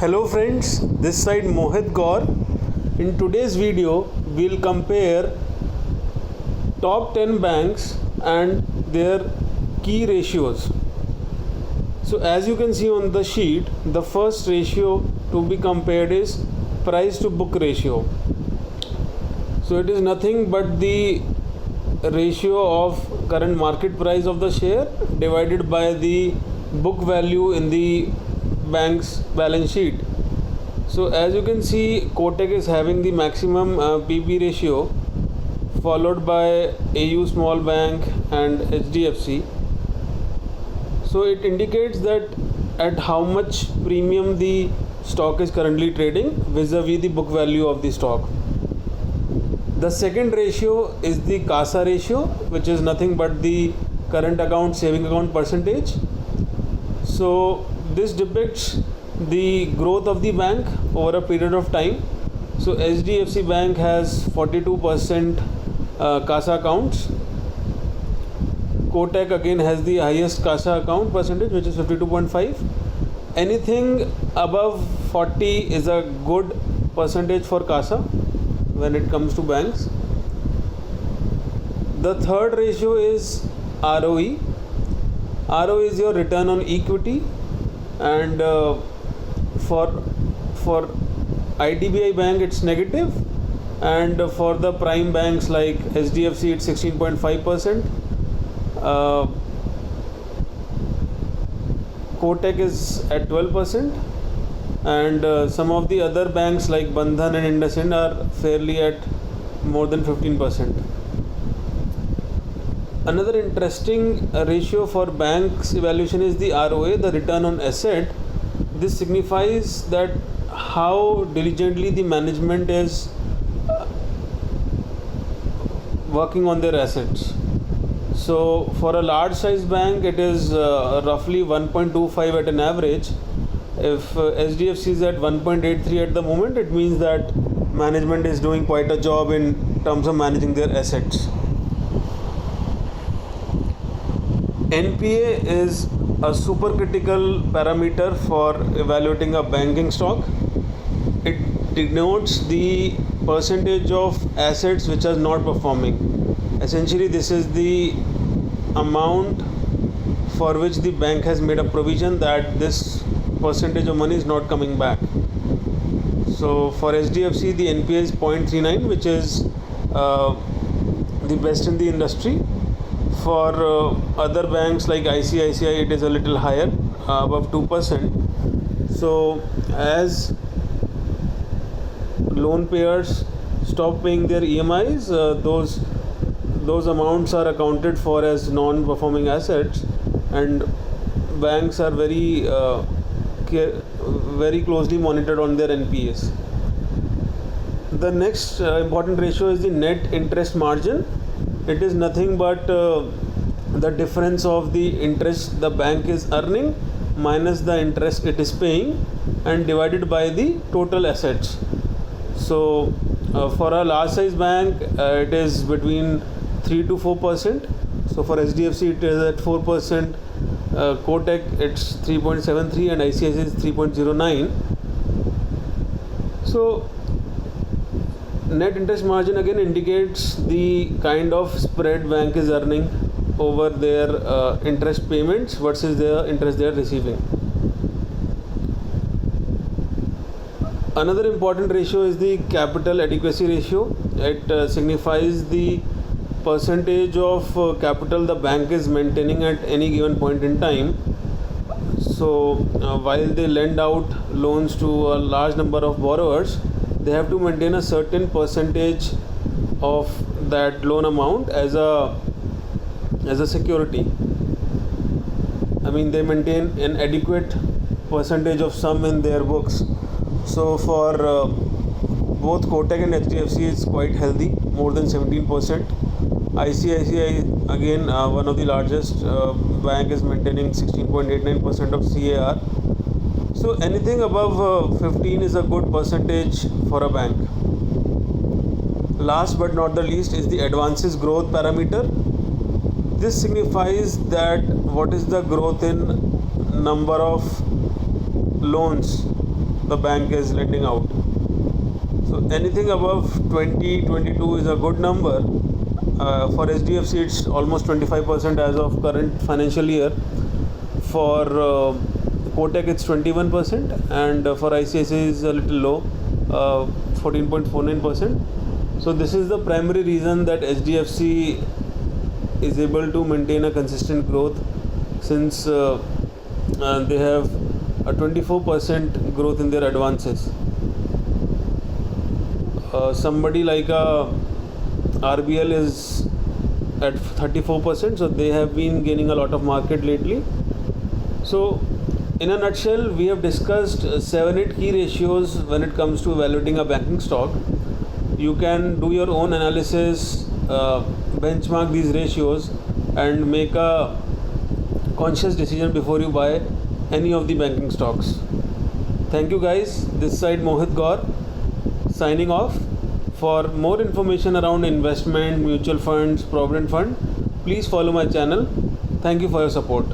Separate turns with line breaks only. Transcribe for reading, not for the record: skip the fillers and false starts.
Hello friends, this side Mohit Gaur. In today's video, we'll compare top 10 banks and their key ratios. So as you can see on the sheet, the first ratio to be compared is price to book ratio. So it is nothing but the ratio of current market price of the share divided by the book value in the bank's balance sheet. So as you can see, Kotak is having the maximum PB ratio, followed by AU Small Bank and HDFC. So it indicates that at how much premium the stock is currently trading vis-a-vis the book value of the stock. The second ratio is the CASA ratio, which is nothing but the current account saving account percentage. So this depicts the growth of the bank over a period of time. So HDFC Bank has 42% CASA accounts. Kotak again has the highest CASA account percentage, which is 52.5. Anything above 40 is a good percentage for CASA when it comes to banks. The third ratio is ROE. ROE is your return on equity, and for IDBI Bank it's negative, and for the prime banks like HDFC it's 16.5%. Kotak is at 12%, and some of the other banks like Bandhan and IndusInd are fairly at more than 15%. Another interesting ratio for banks evaluation is the ROA, the return on asset. This signifies that how diligently the management is working on their assets. So for a large size bank it is roughly 1.25 at an average. If HDFC is at 1.83 at the moment, it means that management is doing quite a job in terms of managing their assets. NPA is a supercritical parameter for evaluating a banking stock. It denotes the percentage of assets which are not performing. Essentially, this is the amount for which the bank has made a provision that this percentage of money is not coming back. So for HDFC, the NPA is 0.39, which is the best in the industry. For other banks like ICICI, it is a little higher, above 2%. So as loan payers stop paying their EMIs, those amounts are accounted for as non-performing assets, and banks are very closely monitored on their NPAs. The next important ratio is the net interest margin. It is nothing but the difference of the interest the bank is earning minus the interest it is paying and divided by the total assets. So for a large size bank it is between 3 to 4%. So for HDFC it is at 4%, Kotak it's 3.73, and ICICI is 3.09. So net interest margin again indicates the kind of spread bank is earning over their interest payments versus their interest they are receiving. Another important ratio is the capital adequacy ratio. It signifies the percentage of capital the bank is maintaining at any given point in time. So while they lend out loans to a large number of borrowers, they have to maintain a certain percentage of that loan amount as a security. I mean, they maintain an adequate percentage of sum in their books. So for both Kotak and HDFC it's quite healthy, more than 17%. ICICI again one of the largest bank is maintaining 16.89% of CAR. So anything above 15 is a good percentage for a bank. Last but not the least is the advances growth parameter. This signifies that what is the growth in number of loans the bank is lending out. So anything above 2022 is a good number. For HDFC it's almost 25% as of current financial year. For Kotak it's 21%, and for ICICI is a little low, 14.49%. So this is the primary reason that HDFC is able to maintain a consistent growth, since they have a 24% growth in their advances. Somebody like RBL is at 34%, so they have been gaining a lot of market lately. So in a nutshell, we have discussed 7-8 key ratios when it comes to evaluating a banking stock. You can do your own analysis, benchmark these ratios, and make a conscious decision before you buy any of the banking stocks. Thank you guys. This side Mohit Gaur signing off. For more information around investment, mutual funds, provident fund, please follow my channel. Thank you for your support.